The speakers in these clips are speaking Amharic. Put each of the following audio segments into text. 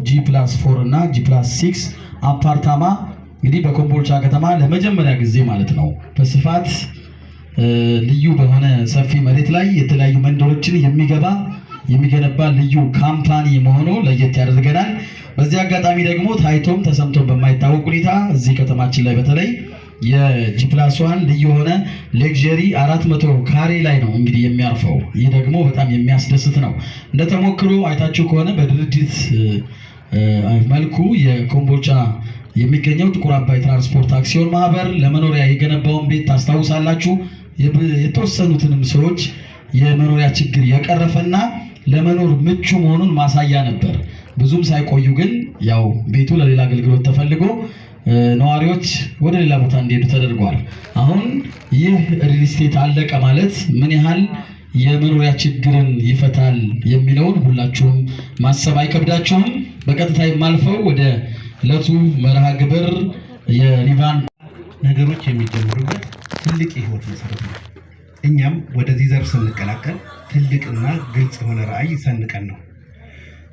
G+4 እና G+6 አፓርታማ እንግዲህ በኮምቦልቻ ከተማ ለመጀመሪያ ጊዜ ማለት ነው በስፋት ልዩ በሆነ ሰፊ መሬት ላይ የተለያዩ መንደሮችን የሚገነባ ልዩ ካምፓኒ መሆኑ ለየት ያደርገናል። በዚህ አጋጣሚ ደግሞ ታይቶም ተሰምቶም በማይታወቅ ሁኔታ እዚህ ከተማችን ላይ በተለይ የጂ+1 ልዩ የሆነ ሌክዠሪ 400 ካሬ ላይ ነው እንግዲህ የሚያርፈው። ይህ ደግሞ በጣም የሚያስደስት ነው። እንደተሞክሮ አይታችሁ ከሆነ በድርጅት መልኩ የኮምቦልቻ የሚገኘው ጥቁር አባይ ትራንስፖርት አክሲዮን ማህበር ለመኖሪያ የገነባውን ቤት ታስታውሳላችሁ። የተወሰኑትንም ሰዎች የመኖሪያ ችግር የቀረፈና ለመኖር ምቹ መሆኑን ማሳያ ነበር። ብዙም ሳይቆዩ ግን ያው ቤቱ ለሌላ አገልግሎት ተፈልጎ ነዋሪዎች ወደ ሌላ ቦታ እንዲሄዱ ተደርጓል። አሁን ይህ ሪል ስቴት አለቀ ማለት ምን ያህል የመኖሪያ ችግርን ይፈታል የሚለውን ሁላችሁም ማሰብ አይከብዳችሁም። በቀጥታ የማልፈው ወደ ለቱ መርሃ ግብር የሪቫን ነገሮች የሚጀምሩበት ትልቅ የህይወት መሰረት ነው። እኛም ወደዚህ ዘርፍ ስንቀላቀል ትልቅና ግልጽ የሆነ ራዕይ ሰንቀን ነው።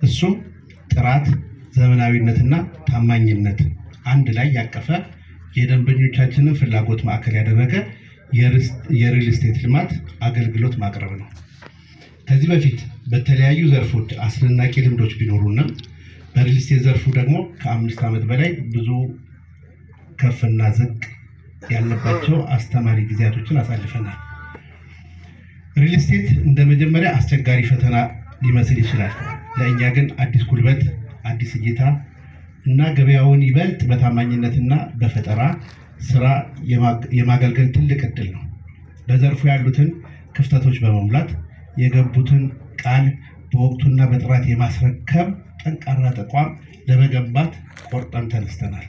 እሱም ጥራት፣ ዘመናዊነትና ታማኝነት አንድ ላይ ያቀፈ የደንበኞቻችንን ፍላጎት ማዕከል ያደረገ የሪል ስቴት ልማት አገልግሎት ማቅረብ ነው። ከዚህ በፊት በተለያዩ ዘርፎች አስደናቂ ልምዶች ቢኖሩንም በሪል ስቴት ዘርፉ ደግሞ ከ5 ዓመት በላይ ብዙ ከፍና ዝቅ ያለባቸው አስተማሪ ጊዜያቶችን አሳልፈናል። ሪል ስቴት እንደ መጀመሪያ አስቸጋሪ ፈተና ሊመስል ይችላል። ለእኛ ግን አዲስ ጉልበት፣ አዲስ እይታ እና ገበያውን ይበልጥ በታማኝነትና በፈጠራ ስራ የማገልገል ትልቅ እድል ነው። በዘርፉ ያሉትን ክፍተቶች በመሙላት የገቡትን ቃል በወቅቱና በጥራት የማስረከብ ጠንካራ ተቋም ለመገንባት ቆርጠን ተነስተናል።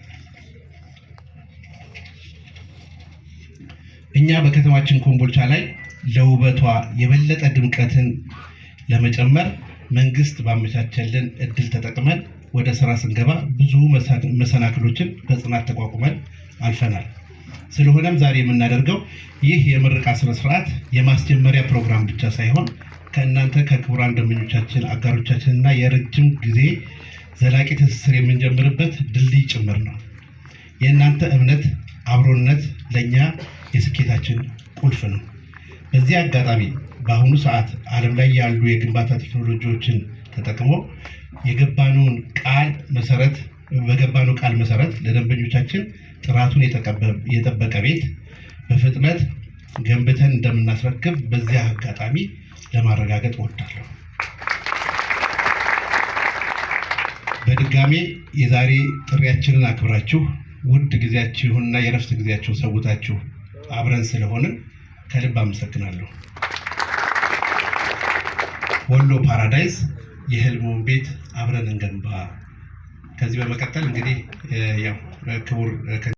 እኛ በከተማችን ኮምቦልቻ ላይ ለውበቷ የበለጠ ድምቀትን ለመጨመር መንግስት ባመቻቸልን እድል ተጠቅመን ወደ ስራ ስንገባ ብዙ መሰናክሎችን በጽናት ተቋቁመን አልፈናል። ስለሆነም ዛሬ የምናደርገው ይህ የምረቃ ስነ ስርዓት የማስጀመሪያ ፕሮግራም ብቻ ሳይሆን ከእናንተ ከክቡራን ደንበኞቻችን፣ አጋሮቻችንና የረጅም ጊዜ ዘላቂ ትስስር የምንጀምርበት ድልድይ ጭምር ነው። የእናንተ እምነት፣ አብሮነት ለእኛ የስኬታችን ቁልፍ ነው። በዚህ አጋጣሚ በአሁኑ ሰዓት ዓለም ላይ ያሉ የግንባታ ቴክኖሎጂዎችን ተጠቅሞ በገባነው ቃል መሰረት ለደንበኞቻችን ጥራቱን የጠበቀ ቤት በፍጥነት ገንብተን እንደምናስረክብ በዚህ አጋጣሚ ለማረጋገጥ እወዳለሁ። በድጋሜ የዛሬ ጥሪያችንን አክብራችሁ ውድ ጊዜያችሁንና የረፍት ጊዜያችሁን ሰውታችሁ አብረን ስለሆንን ከልብ አመሰግናለሁ። ወሎ ፓራዳይዝ የህልሙን ቤት አብረን እንገንባ። ከዚህ በመቀጠል እንግዲህ ያው ክቡር